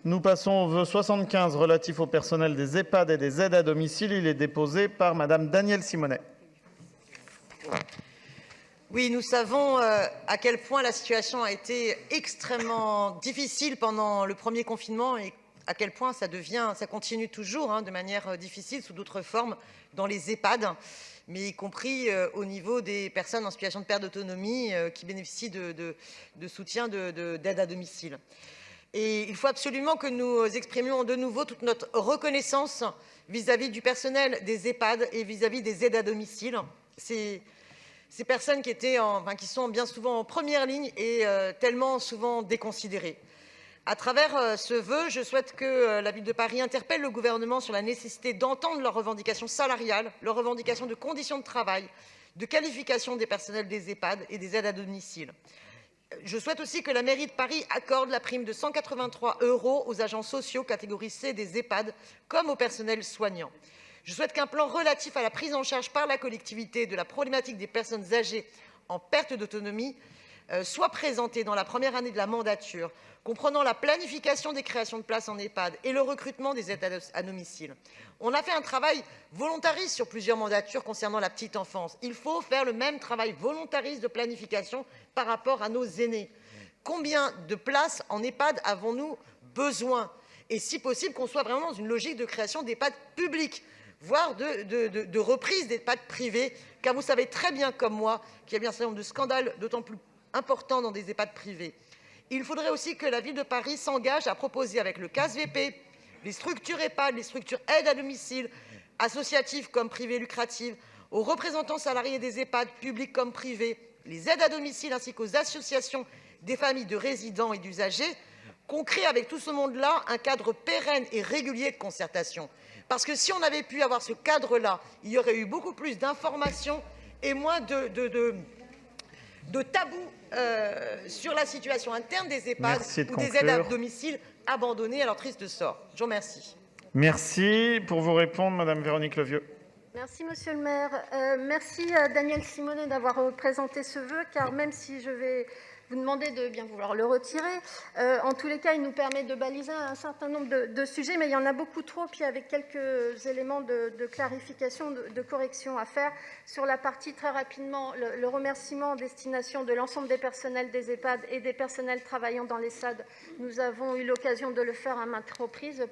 Nous passons au vœu 75 relatif au personnel des EHPAD et des aides à domicile. Il est déposé par Madame Danielle Simonet. Oui, nous savons à quel point la situation a été extrêmement difficile pendant le premier confinement et à quel point ça continue toujours de manière difficile sous d'autres formes dans les EHPAD, mais y compris au niveau des personnes en situation de perte d'autonomie qui bénéficient de soutien d'aide à domicile. Et il faut absolument que nous exprimions de nouveau toute notre reconnaissance vis-à-vis du personnel des EHPAD et vis-à-vis des aides à domicile. Ces personnes qui sont bien souvent en première ligne et tellement souvent déconsidérées. À travers ce vœu, je souhaite que la Ville de Paris interpelle le gouvernement sur la nécessité d'entendre leurs revendications salariales, leurs revendications de conditions de travail, de qualification des personnels des EHPAD et des aides à domicile. Je souhaite aussi que la mairie de Paris accorde la prime de 183 € aux agents sociaux catégorie C des EHPAD comme au personnel soignant. Je souhaite qu'un plan relatif à la prise en charge par la collectivité de la problématique des personnes âgées en perte d'autonomie soit présenté dans la première année de la mandature, comprenant la planification des créations de places en EHPAD et le recrutement des aides à domicile. On a fait un travail volontariste sur plusieurs mandatures concernant la petite enfance. Il faut faire le même travail volontariste de planification par rapport à nos aînés. Combien de places en EHPAD avons-nous besoin? Et si possible, qu'on soit vraiment dans une logique de création d'EHPAD publics, voire de reprise d'EHPAD privés, car vous savez très bien comme moi qu'il y a bien un certain nombre de scandales d'autant plus importants dans des EHPAD privés. Il faudrait aussi que la Ville de Paris s'engage à proposer avec le CASVP, les structures EHPAD, les structures aides à domicile, associatives comme privées lucratives, aux représentants salariés des EHPAD, publics comme privés, les aides à domicile ainsi qu'aux associations des familles de résidents et d'usagers, qu'on crée avec tout ce monde-là un cadre pérenne et régulier de concertation. Parce que si on avait pu avoir ce cadre-là, il y aurait eu beaucoup plus d'informations et moins de tabous sur la situation interne des EHPAD ou des aides à domicile abandonnées à leur triste sort. Je vous remercie. Merci. Pour vous répondre, Madame Véronique Levieux. Merci, monsieur le maire. Merci à Danielle Simonet d'avoir présenté ce vœu, car même si je vais vous demander de bien vouloir le retirer, en tous les cas, il nous permet de baliser un certain nombre de sujets, mais il y en a beaucoup trop, puis avec quelques éléments de clarification, de correction à faire. Sur la partie, très rapidement, le remerciement en destination de l'ensemble des personnels des EHPAD et des personnels travaillant dans les SAD. Nous avons eu l'occasion de le faire à maintes reprises,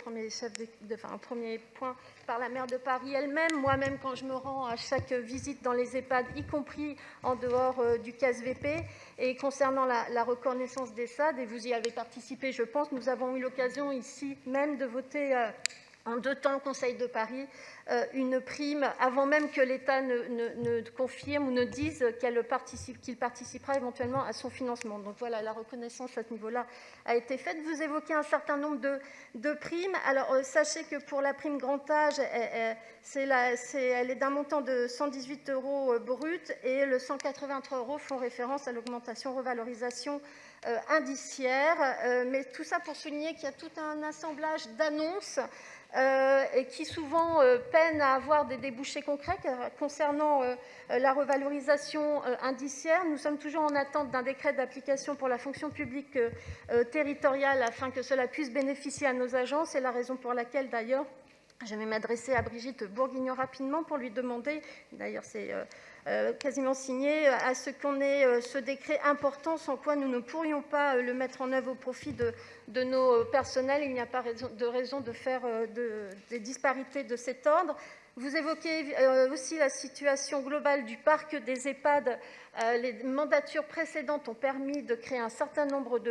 premier point par la maire de Paris elle-même, moi-même quand je me rends à chaque visite dans les EHPAD, y compris en dehors du CASVP. Et concernant la reconnaissance des SAD, et vous y avez participé, je pense, nous avons eu l'occasion ici même de voter en 2 temps au Conseil de Paris une prime, avant même que l'État ne confirme ou ne dise qu'il participera éventuellement à son financement. Donc voilà, la reconnaissance à ce niveau-là a été faite. Vous évoquez un certain nombre de primes. Alors sachez que pour la prime grand âge, elle est d'un montant de 118 € brut et le 183 € font référence à l'augmentation revalorisation indiciaire. Mais tout ça pour souligner qu'il y a tout un assemblage d'annonces et qui souvent peinent à avoir des débouchés concrets concernant la revalorisation indiciaire. Nous sommes toujours en attente d'un décret d'application pour la fonction publique territoriale afin que cela puisse bénéficier à nos agents. C'est la raison pour laquelle, d'ailleurs, je vais m'adresser à Brigitte Bourguignon rapidement pour lui demander, d'ailleurs c'est quasiment signé, à ce qu'on ait ce décret important sans quoi nous ne pourrions pas le mettre en œuvre au profit de nos personnels. Il n'y a pas de raison de faire des disparités de cet ordre. Vous évoquez aussi la situation globale du parc des EHPAD. Les mandatures précédentes ont permis de créer un certain nombre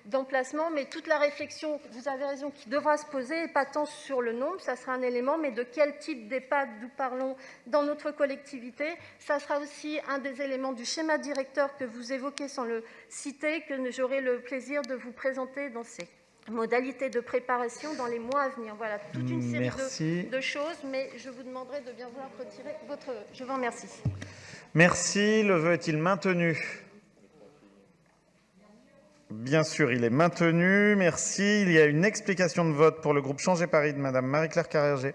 d'emplacements, mais toute la réflexion, vous avez raison, qui devra se poser, pas tant sur le nombre, ça sera un élément, mais de quel type d'EHPAD nous parlons dans notre collectivité. Ça sera aussi un des éléments du schéma directeur que vous évoquez sans le citer, que j'aurai le plaisir de vous présenter dans ces modalités de préparation dans les mois à venir. Voilà, toute une série de choses, mais je vous demanderai de bien vouloir retirer votre... Je vous remercie. Merci. Le vœu est-il maintenu? Bien sûr, il est maintenu. Merci. Il y a une explication de vote pour le groupe Changer Paris de Madame Marie-Claire Carrère-Gé.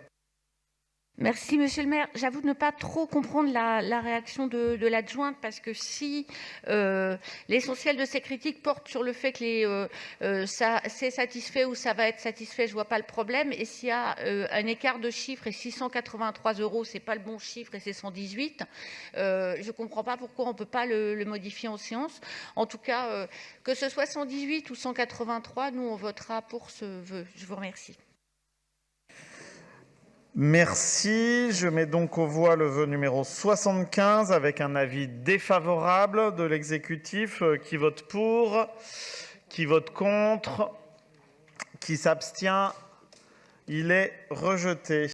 Merci, monsieur le maire. J'avoue ne pas trop comprendre la réaction de l'adjointe, parce que si l'essentiel de ces critiques porte sur le fait que ça c'est satisfait ou ça va être satisfait, je vois pas le problème. Et s'il y a un écart de chiffres et 683 €, c'est pas le bon chiffre et c'est 118, je comprends pas pourquoi on peut pas le modifier en séance. En tout cas, que ce soit 118 ou 183, nous on votera pour ce vœu. Je vous remercie. Merci. Je mets donc aux voix le vœu numéro 75 avec un avis défavorable de l'exécutif. Qui vote pour? Qui vote contre? Qui s'abstient? Il est rejeté.